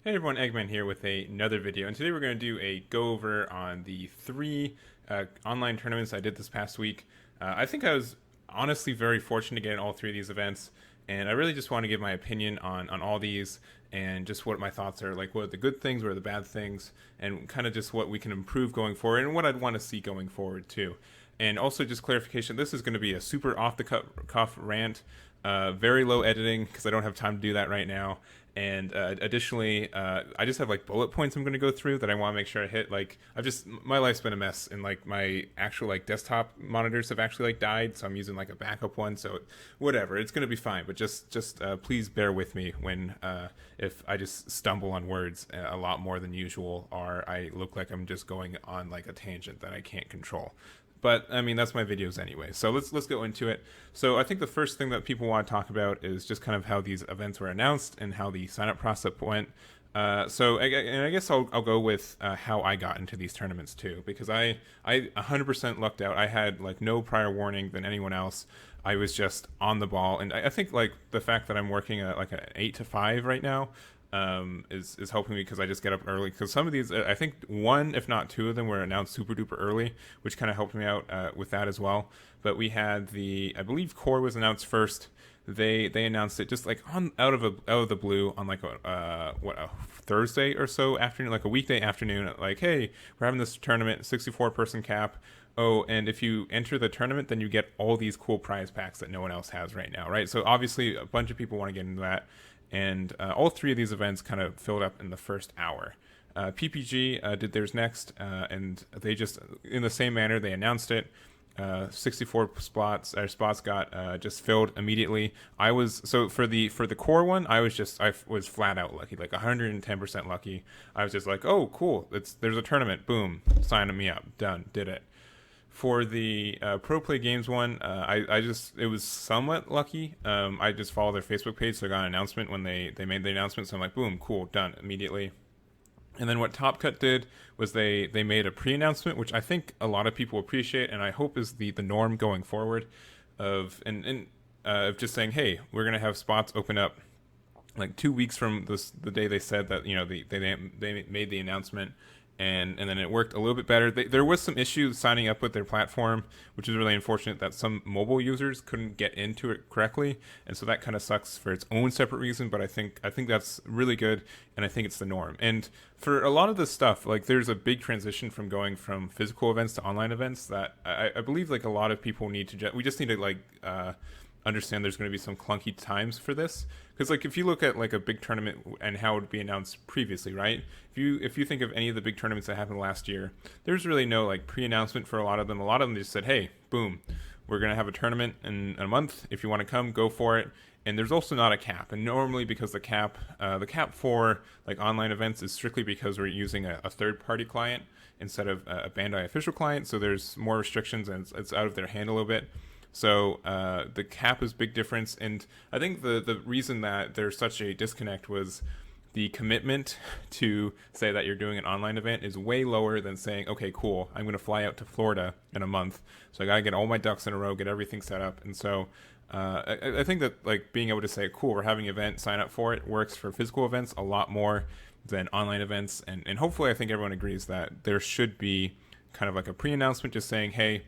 Hey everyone, Egman here with another video, and today we're going to do a go over on the three online tournaments I did this past week. I think I was honestly very fortunate to get in all three of these events, and I really just want to give my opinion on all these and just what my thoughts are, like what are the good things, what are the bad things, and kind of just what we can improve going forward and what I'd want to see going forward too. And also just clarification, this is going to be a super off the cuff rant, very low editing because I don't have time to do that right now. And additionally, I just have like bullet points I'm going to go through that I want to make sure I hit. Like my life's been a mess, and like my actual like desktop monitors have actually like died, so I'm using like a backup one. So whatever, it's going to be fine. But just please bear with me when if I just stumble on words a lot more than usual, or I look like I'm just going on like a tangent that I can't control. But I mean, that's my videos anyway. So let's go into it. So I think the first thing that people want to talk about is just kind of how these events were announced and how the sign up process went. And I guess I'll go with how I got into these tournaments too, because I 100% lucked out. I had like no prior warning than anyone else. I was just on the ball, and I think like the fact that I'm working like an 8 to 5 right now is helping me because I just get up early. Because some of these, I think one, if not two of them, were announced super duper early, which kind of helped me out with that as well. But we had I believe Core was announced first. They announced it just like out of the blue on like a Thursday or so afternoon, like a weekday afternoon. Like, hey, we're having this tournament, 64 person cap. Oh, and if you enter the tournament, then you get all these cool prize packs that no one else has right now, right? So obviously, a bunch of people want to get into that, and all three of these events kind of filled up in the first hour. PPG did theirs next, and they just in the same manner they announced it. 64 spots got just filled immediately. I was so for the core one, I was flat out lucky, like 110% lucky. I was just like, oh cool, there's a tournament, boom, sign me up, done, did it. For the Pro Play Games one, it was somewhat lucky. I just followed their Facebook page, so I got an announcement when they made the announcement. So I'm like, boom, cool, done immediately. And then what Top Cut did was they made a pre-announcement, which I think a lot of people appreciate, and I hope is the norm going forward, of of just saying, hey, we're gonna have spots open up like 2 weeks from the day they said that they made the announcement, and then it worked a little bit better. There was some issues signing up with their platform, which is really unfortunate that some mobile users couldn't get into it correctly, and so that kind of sucks for its own separate reason. But I think that's really good, and I think it's the norm. And for a lot of this stuff, like there's a big transition from going from physical events to online events that I believe like a lot of people need to. We just need to like. Understand there's going to be some clunky times for this, because like if you look at like a big tournament and how it would be announced previously, right? If you think of any of the big tournaments that happened last year, there's really no like pre-announcement for a lot of them. A lot of them just said, hey, boom, we're going to have a tournament in a month, if you want to come, go for it. And there's also not a cap, and normally because the cap for like online events is strictly because we're using a third-party client instead of a Bandai official client, so there's more restrictions and it's out of their hand a little bit. So the cap is big difference, and I think the reason that there's such a disconnect was the commitment to say that you're doing an online event is way lower than saying, okay, cool, I'm going to fly out to Florida in a month, so I got to get all my ducks in a row, get everything set up. And so I think that like being able to say, cool, we're having an event, sign up for it, works for physical events a lot more than online events. And hopefully I think everyone agrees that there should be kind of like a pre-announcement just saying, hey,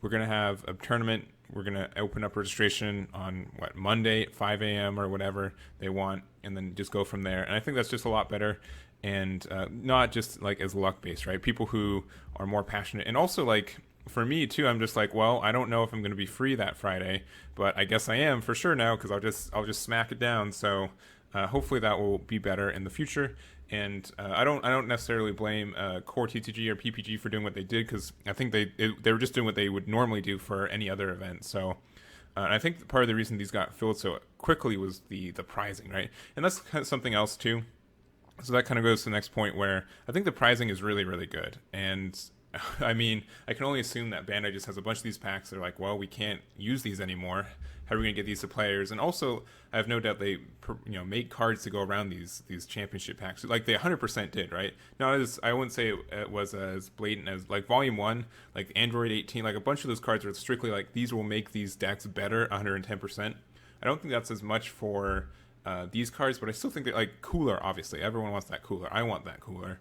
we're going to have a tournament. We're going to open up registration on Monday at 5 a.m. or whatever they want, and then just go from there. And I think that's just a lot better, and not just like as luck based, right? People who are more passionate, and also like for me too, I'm just like, well, I don't know if I'm going to be free that Friday, but I guess I am for sure now because I'll just smack it down. So hopefully that will be better in the future. And I don't necessarily blame Core TTG or PPG for doing what they did, because I think they were just doing what they would normally do for any other event. So I think part of the reason these got filled so quickly was the pricing, right? And that's kind of something else too. So that kind of goes to the next point, where I think the pricing is really, really good. And I mean, I can only assume that Bandai just has a bunch of these packs that are like, well, we can't use these anymore. How are we going to get these to players? And also, I have no doubt they make cards to go around these championship packs, like they 100% did, right? Not as, I wouldn't say it was as blatant as like Volume 1, like Android 18, like a bunch of those cards are strictly like, these will make these decks better 110%. I don't think that's as much for these cards, but I still think that like cooler. Obviously, everyone wants that cooler. I want that cooler.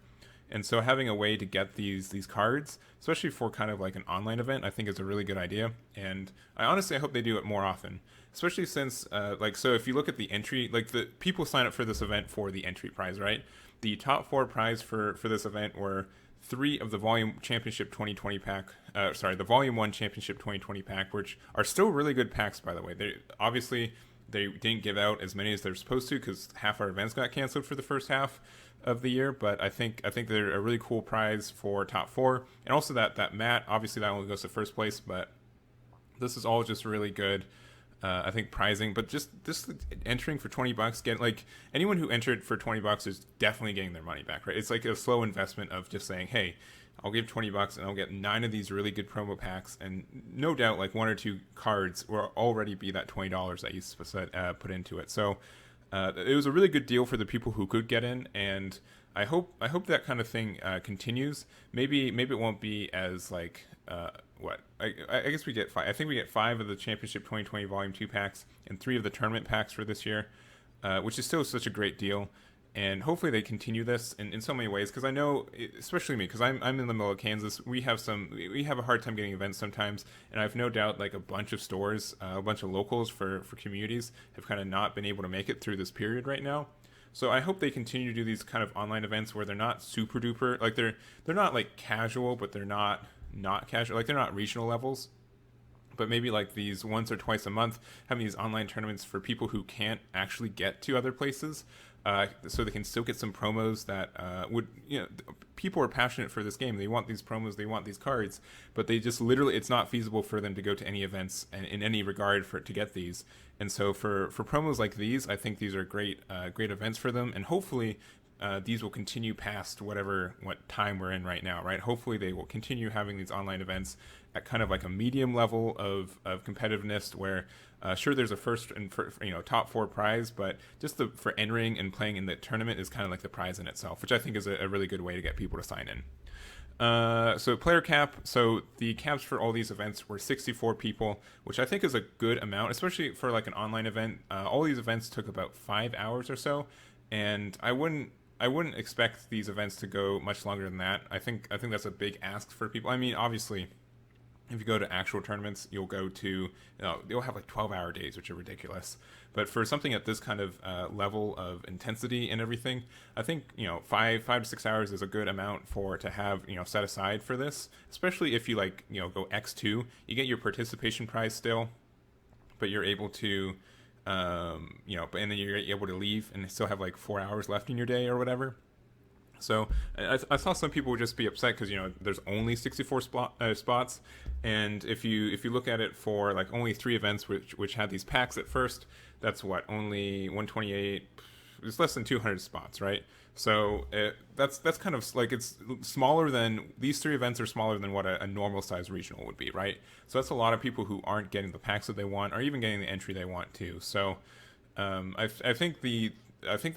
And so having a way to get these cards, especially for kind of like an online event, I think is a really good idea. And I hope they do it more often, especially since so if you look at the entry, like the people sign up for this event for the entry prize, right? The top 4 prize for this event were 3 of the Volume Championship 2020 pack. The Volume 1 Championship 2020 pack, which are still really good packs, by the way. They didn't give out as many as they're supposed to because half our events got canceled for the first half of the year. But I think they're a really cool prize for top 4, and also that mat. Obviously, that only goes to first place, but this is all just really good. I think prizing, but just entering for $20, get like anyone who entered for $20 is definitely getting their money back, right? It's like a slow investment of just saying, hey, I'll give $20 and I'll get 9 of these really good promo packs, and no doubt like 1 or 2 cards will already be that $20 that you put into it. So it was a really good deal for the people who could get in, and I hope that kind of thing continues. Maybe it won't be as like I guess we get 5. I think we get 5 of the Championship 2020 Volume 2 packs and 3 of the tournament packs for this year, which is still such a great deal. And hopefully they continue this in so many ways, because I know, especially me, because I'm in the middle of Kansas, we have a hard time getting events sometimes, and I've no doubt like a bunch of stores, a bunch of locals for communities have kind of not been able to make it through this period right now. So I hope they continue to do these kind of online events where they're not super duper, like they're not like casual, but they're not casual, like they're not regional levels, but maybe like these once or twice a month, having these online tournaments for people who can't actually get to other places, so they can still get some promos that people are passionate for this game. They want these promos, they want these cards, but they just literally, it's not feasible for them to go to any events and in any regard to get these. And so for promos like these, I think these are great events for them, and hopefully these will continue past what time we're in right now, right? Hopefully they will continue having these online events at kind of like a medium level of competitiveness where sure, there's a first and top 4 prize, but just for entering and playing in the tournament is kind of like the prize in itself, which I think is a really good way to get people to sign in. So player cap. So the caps for all these events were 64 people, which I think is a good amount, especially for like an online event. All these events took about 5 hours or so, and I wouldn't expect these events to go much longer than that. I think that's a big ask for people. I mean, obviously, if you go to actual tournaments, you'll have like 12-hour days, which are ridiculous. But for something at this kind of level of intensity and everything, I think 5 to 6 hours is a good amount to have set aside for this. Especially if you go X2, you get your participation prize still, but you're able to and then you're able to leave and still have like 4 hours left in your day or whatever. So I saw some people would just be upset because there's only 64 spots, and if you look at it for like only 3 events which had these packs at first, that's only 128. It's less than 200 spots, right? So that's kind of like, it's smaller than, these 3 events are smaller than what a normal size regional would be, right? So that's a lot of people who aren't getting the packs that they want, or even getting the entry they want too. So I think the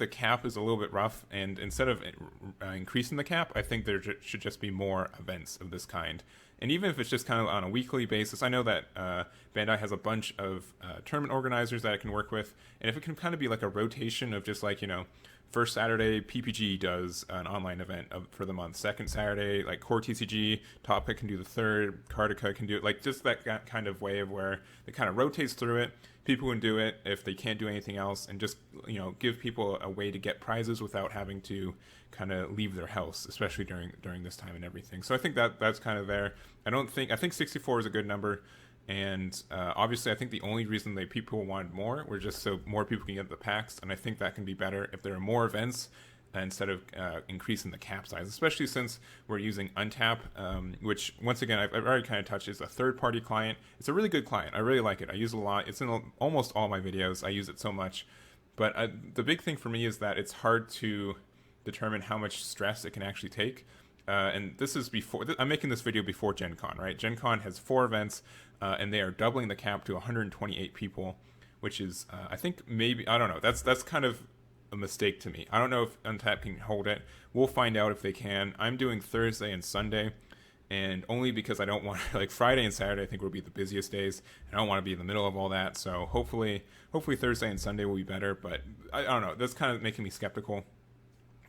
cap is a little bit rough, and instead of increasing the cap, I think there should just be more events of this kind. And even if it's just kind of on a weekly basis, I know that Bandai has a bunch of tournament organizers that it can work with, and if it can kind of be like a rotation of just like, first Saturday, PPG does an online event for the month. Second Saturday, like Core TCG, Top Pick can do the third, Kartica can do it. Like just that kind of way of where it kind of rotates through it. People can do it if they can't do anything else, and just give people a way to get prizes without having to kind of leave their house, especially during this time and everything. So I think that's kind of there. I think 64 is a good number. And obviously, I think the only reason that people wanted more were just so more people can get the packs, and I think that can be better if there are more events instead of increasing the cap size, especially since we're using Untap, which, once again, I've already kind of touched, is a third-party client. It's a really good client. I really like it. I use it a lot. It's in almost all my videos. I use it so much. But the big thing for me is that it's hard to determine how much stress it can actually take. And this is before, I'm making this video before Gen Con, right? Gen Con has 4 events, and they are doubling the cap to 128 people, which is, I think maybe, I don't know, that's kind of a mistake to me. I don't know if Untap can hold it. We'll find out if they can. I'm doing Thursday and Sunday, and only because I don't want like Friday and Saturday I think will be the busiest days, and I don't want to be in the middle of all that. So hopefully Thursday and Sunday will be better, but I don't know. That's kind of making me skeptical,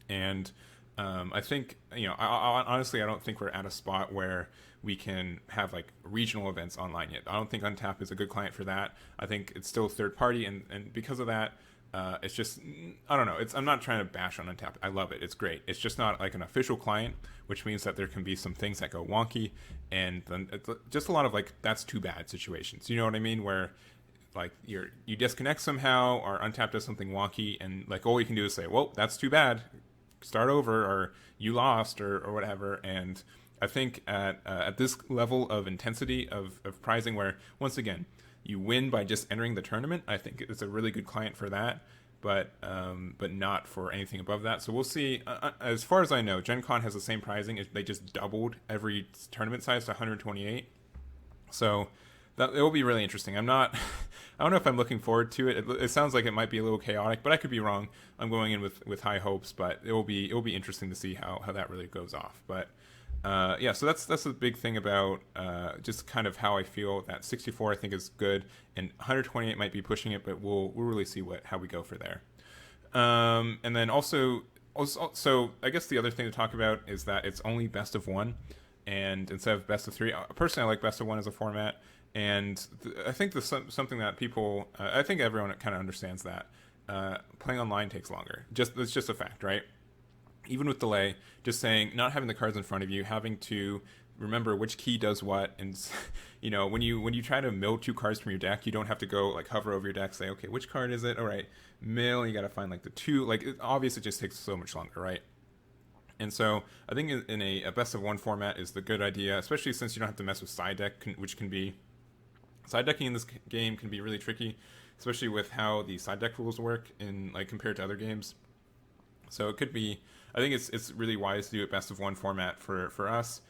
and I think honestly I don't think we're at a spot where we can have like regional events online yet. I don't think Untap is a good client for that. I think it's still third party, and because of that, it's just I don't know. I'm not trying to bash on Untap. I love it. It's great. It's just not like an official client, which means that there can be some things that go wonky, and then it's just a lot of like that's too bad situations. You know what I mean? Where like you disconnect somehow, or Untap does something wonky, and like all you can do is say, well, that's too bad. Start over, or you lost, or whatever. And I think at this level of intensity of prizing, where once again you win by just entering the tournament, I think it's a really good client for that, but not for anything above that. So we'll see. As far as I know, Gen Con has the same pricing. They just doubled every tournament size to 128. So that it will be really interesting. I don't know if I'm looking forward to it. It sounds like it might be a little chaotic, but I could be wrong. I'm going in with high hopes, but it will be interesting to see how that really goes off. But so that's the big thing about just kind of how I feel. That 64 I think is good, and 128 might be pushing it, but we'll really see how we go for there. And then also, I guess the other thing to talk about is that it's only best of one, and instead of best of three. Personally, I like best of one as a format, and I think something that people, I think everyone kind of understands that playing online takes longer. It's just a fact, right? Even with delay, just saying not having the cards in front of you, having to remember which key does what, and when you try to mill two cards from your deck, you don't have to go like hover over your deck, say okay, which card is it? All right, mill. You got to find like the two. Like obviously, it just takes so much longer, right? And so I think in a best of one format is the good idea, especially since you don't have to mess with side deck, which can be side decking in this game can be really tricky, especially with how the side deck rules work in like compared to other games. So it could be. I think it's really wise to do a best of one format for us,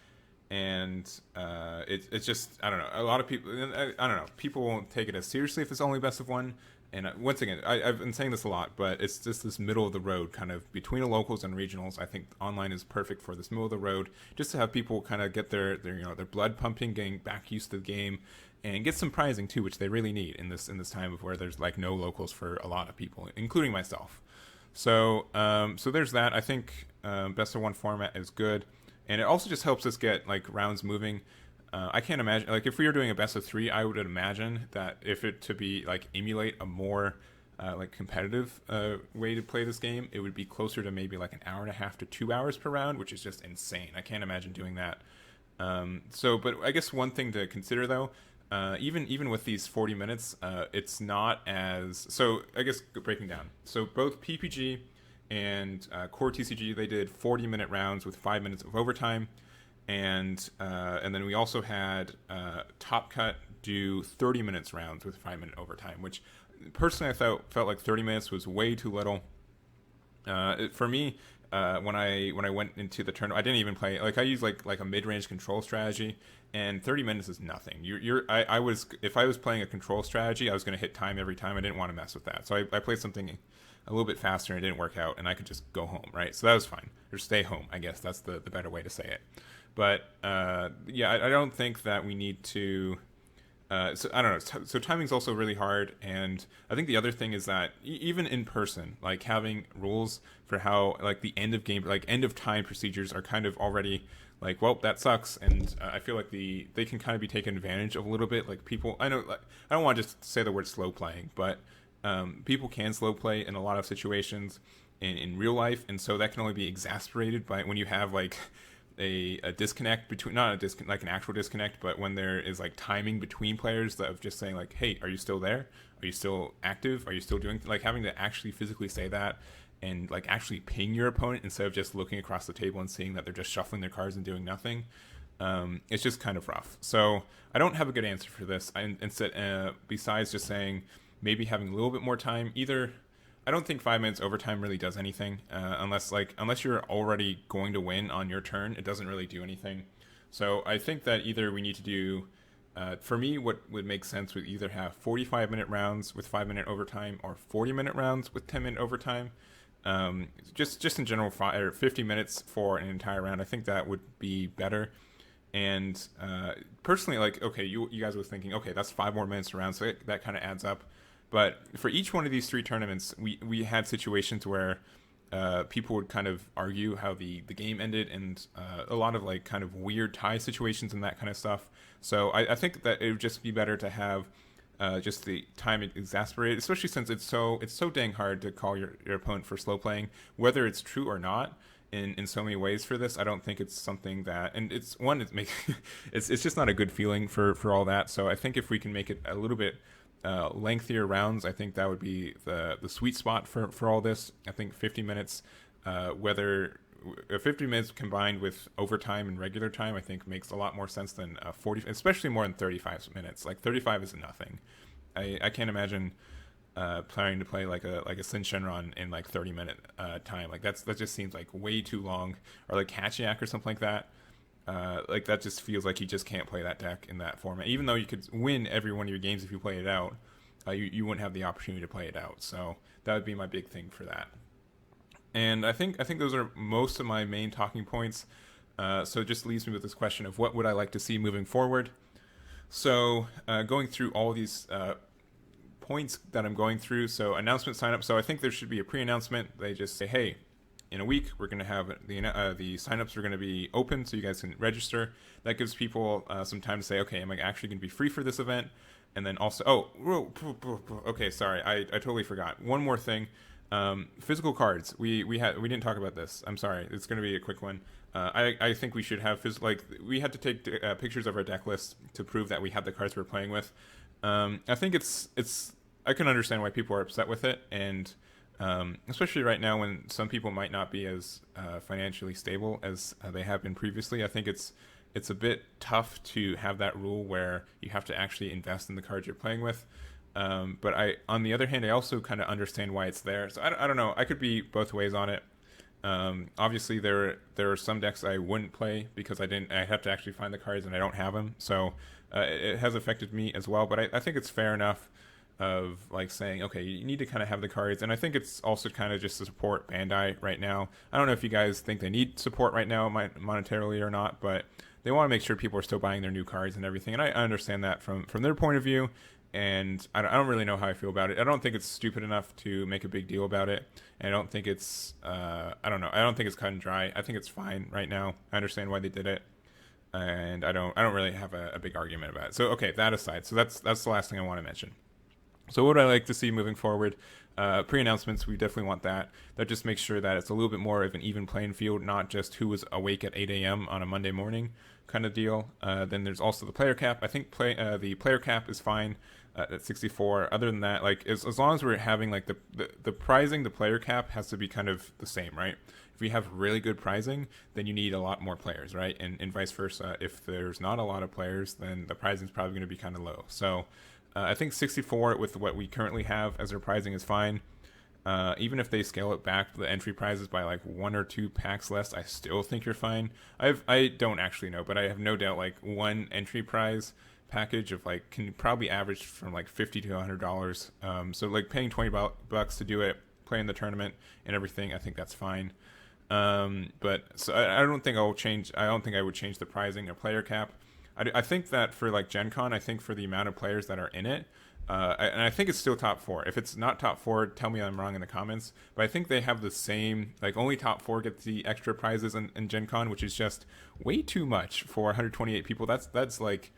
and it's just I don't know. A lot of people I don't know. People won't take it as seriously if it's only best of one. And once again, I've been saying this a lot, but it's just this middle of the road kind of between the locals and regionals. I think online is perfect for this middle of the road, just to have people kind of get their blood pumping, getting back used to the game, and get some prizing too, which they really need in this time of where there's like no locals for a lot of people, including myself. So there's that. I think best of one format is good, and it also just helps us get like rounds moving. I can't imagine like if we were doing a best of three, I would imagine that if it to be like emulate a more like competitive way to play this game, it would be closer to maybe like an hour and a half to 2 hours per round, which is just insane. I can't imagine doing that. But I guess one thing to consider though. Even with these 40 minutes, it's not as... So, I guess breaking down. So, both PPG and Core TCG, they did 40-minute rounds with 5 minutes of overtime. And then we also had Top Cut do 30 minutes rounds with 5-minute overtime, which personally I felt like 30 minutes was way too little. For me, when I went into the tournament, I didn't even play. Like I used like a mid-range control strategy, and 30 minutes is nothing. I was if I was playing a control strategy, I was going to hit time every time. I didn't want to mess with that, so I played something a little bit faster, and it didn't work out, and I could just go home, right? So that was fine, or stay home. I guess that's the better way to say it. But I don't think that we need to. So I don't know. So timing's also really hard, and I think the other thing is that even in person, like having rules for how like the end of game, like end of time procedures are kind of already like, well, that sucks, and I feel like they can kind of be taken advantage of a little bit. Like people, I know, like, I don't want to just say the word slow playing, but people can slow play in a lot of situations in real life, and so that can only be exacerbated by when you have like a disconnect between, not a disconnect like an actual disconnect, but when there is like timing between players of just saying like, hey, are you still there, are you still active, are you still doing, like having to actually physically say that and like actually ping your opponent instead of just looking across the table and seeing that they're just shuffling their cards and doing nothing. It's just kind of rough. So I don't have a good answer for this. Instead, besides just saying maybe having a little bit more time. Either I don't think 5 minutes overtime really does anything unless you're already going to win on your turn. It doesn't really do anything. So I think that either we need to do, for me, what would make sense would either have 45-minute rounds with 5-minute overtime or 40-minute rounds with 10-minute overtime. Just in general, 50 minutes for an entire round. I think that would be better. And personally, like, okay, you guys were thinking, okay, that's 5 more minutes around, so that kind of adds up. But for each one of these 3 tournaments, we had situations where people would kind of argue how the game ended, and a lot of like kind of weird tie situations and that kind of stuff. So I think that it would just be better to have just the time exasperated, especially since it's so dang hard to call your opponent for slow playing, whether it's true or not. In so many ways for this, I don't think it's something that, and it's just not a good feeling for all that. So I think if we can make it a little bit lengthier rounds, I think that would be the sweet spot for all this. I think 50 minutes, whether 50 minutes combined with overtime and regular time, I think makes a lot more sense than 40, especially more than 35 minutes. Like 35 is nothing. I can't imagine planning to play like a Sin Shenron in like 30-minute time. Like that just seems like way too long. Or like Hachiak or something like that. Like that just feels like you just can't play that deck in that format. Even though you could win every one of your games if you play it out, you wouldn't have the opportunity to play it out. So that would be my big thing for that. And I think those are most of my main talking points. So it just leaves me with this question of what would I like to see moving forward. So going through all these points that I'm going through. So announcement sign up. So I think there should be a pre-announcement. They just say, hey, in a week we're going to have the signups are going to be open, so you guys can register. That gives people some time to say, okay, am I actually going to be free for this event? And then also, okay, sorry, I totally forgot. One more thing. Physical cards. We didn't talk about this. I'm sorry. It's going to be a quick one. I think we should have we had to take pictures of our deck list to prove that we had the cards we're playing with. I think it's I can understand why people are upset with it, and especially right now when some people might not be as financially stable as they have been previously. I think it's a bit tough to have that rule where you have to actually invest in the cards you're playing with. But on the other hand, I also kind of understand why it's there. So I don't know. I could be both ways on it. Obviously, there are some decks I wouldn't play because I have to actually find the cards and I don't have them. So it has affected me as well. But I think it's fair enough of like saying, okay, you need to kind of have the cards. And I think it's also kind of just to support Bandai right now. I don't know if you guys think they need support right now monetarily or not, but they want to make sure people are still buying their new cards and everything. And I understand that from their point of view. And I don't really know how I feel about it. I don't think it's stupid enough to make a big deal about it. And I don't think it's, I don't know. I don't think it's cut and dry. I think it's fine right now. I understand why they did it. And I don't really have a big argument about it. So, okay, that aside. So that's the last thing I want to mention. So what would I like to see moving forward? Pre-announcements, we definitely want that. That just makes sure that it's a little bit more of an even playing field, not just who was awake at 8 a.m. on a Monday morning kind of deal. Then there's also the player cap. I think the player cap is fine at 64. Other than that, like as long as we're having like the pricing, the player cap has to be kind of the same, right? If we have really good pricing, then you need a lot more players, right? And vice versa. If there's not a lot of players, then the pricing is probably going to be kind of low. So I think 64 with what we currently have as our pricing is fine. Even if they scale it back the entry prizes by like 1 or 2 packs less, I still think you're fine. I don't actually know, but I have no doubt like one entry prize package of like can probably average from like $50 to $100. So like paying $20 to do it, playing the tournament and everything, I think that's fine. But so I don't think I'll change. I don't think I would change the pricing or player cap. I think that for like Gen Con, I think for the amount of players that are in it, and I think it's still top 4. If it's not top 4, tell me I'm wrong in the comments. But I think they have the same, like only top 4 get the extra prizes in Gen Con, which is just way too much for 128 people. That's like,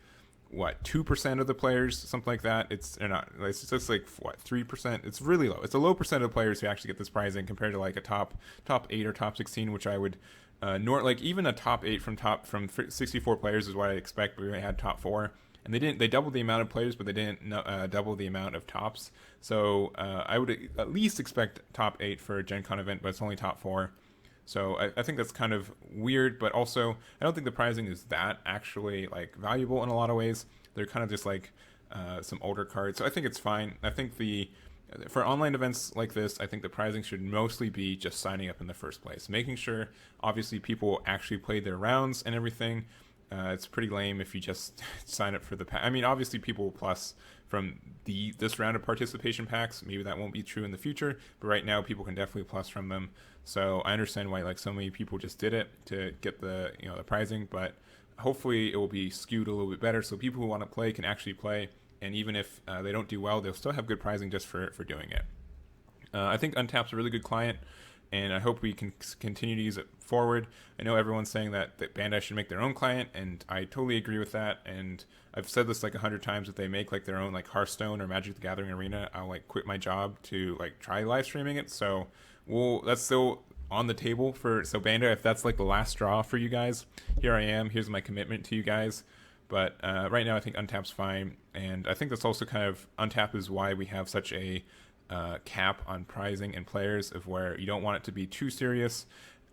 what, 2% of the players, something like that. It's just like what, 3%. It's really low. It's a low percent of players who actually get this prizing compared to like a top 8 or top 16, which I would like even a top 8 from 64 players is what I expect. We had top 4, and they doubled the amount of players, but they didn't double the amount of tops. So I would at least expect top 8 for a Gen Con event, but it's only top 4. So I think that's kind of weird, but also I don't think the pricing is that actually like valuable in a lot of ways. They're kind of just like some older cards. So I think it's fine. I think for online events like this, I think the pricing should mostly be just signing up in the first place, making sure obviously people actually play their rounds and everything. It's pretty lame if you just sign up for the pack. I mean, obviously people will plus from this round of participation packs. Maybe that won't be true in the future, but right now people can definitely plus from them. So I understand why like so many people just did it to get the the pricing, but hopefully it will be skewed a little bit better so people who want to play can actually play, and even if they don't do well, they'll still have good pricing just for doing it. I think Untap's a really good client, and I hope we can continue to use it forward. I know everyone's saying that Bandai should make their own client, and I totally agree with that. And I've said this like 100 times: if they make like their own like Hearthstone or Magic the Gathering Arena, I'll like quit my job to like try live streaming it. So that's still on the table for Bandai. If that's like the last straw for you guys, here I am. Here's my commitment to you guys. But right now, I think Untap's fine, and I think that's also kind of Untap is why we have such a cap on pricing and players, of where you don't want it to be too serious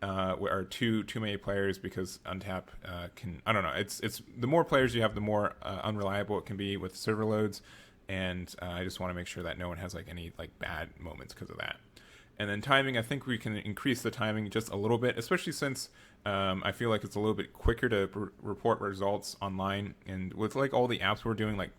or too many players, because Untap can, I don't know, it's the more players you have, the more unreliable it can be with server loads, and I just want to make sure that no one has like any like bad moments because of that. And then timing, I think we can increase the timing just a little bit, especially since I feel like it's a little bit quicker to report results online. And with like all the apps we're doing, like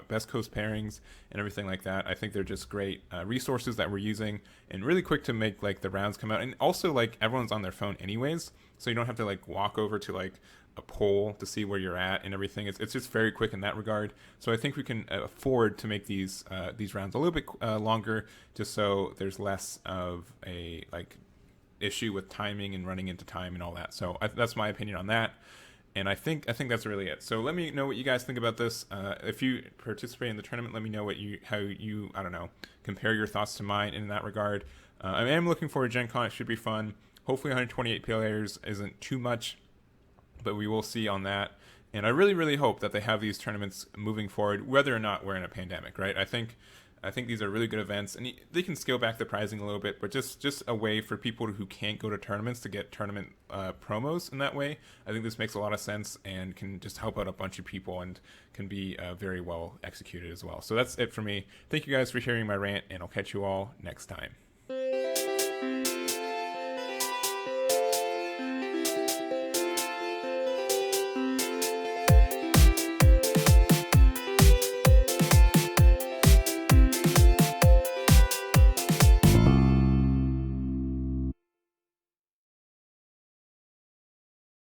Best Coast pairings and everything like that, I think they're just great resources that we're using, and really quick to make like the rounds come out. And also like everyone's on their phone anyways, so you don't have to like walk over to like a poll to see where you're at and everything. It's just very quick in that regard. So I think we can afford to make these rounds a little bit longer, just so there's less of a like issue with timing and running into time and all that. So that's my opinion on that. And I think that's really it. So let me know what you guys think about this. If you participate in the tournament, let me know how you I don't know, compare your thoughts to mine in that regard. I am looking forward to Gen Con. It should be fun. Hopefully 128 players isn't too much, but we will see on that. And I really, really hope that they have these tournaments moving forward, whether or not we're in a pandemic, right? I think these are really good events, and they can scale back the pricing a little bit, but just a way for people who can't go to tournaments to get tournament promos in that way. I think this makes a lot of sense and can just help out a bunch of people, and can be very well executed as well. So that's it for me. Thank you guys for hearing my rant, and I'll catch you all next time.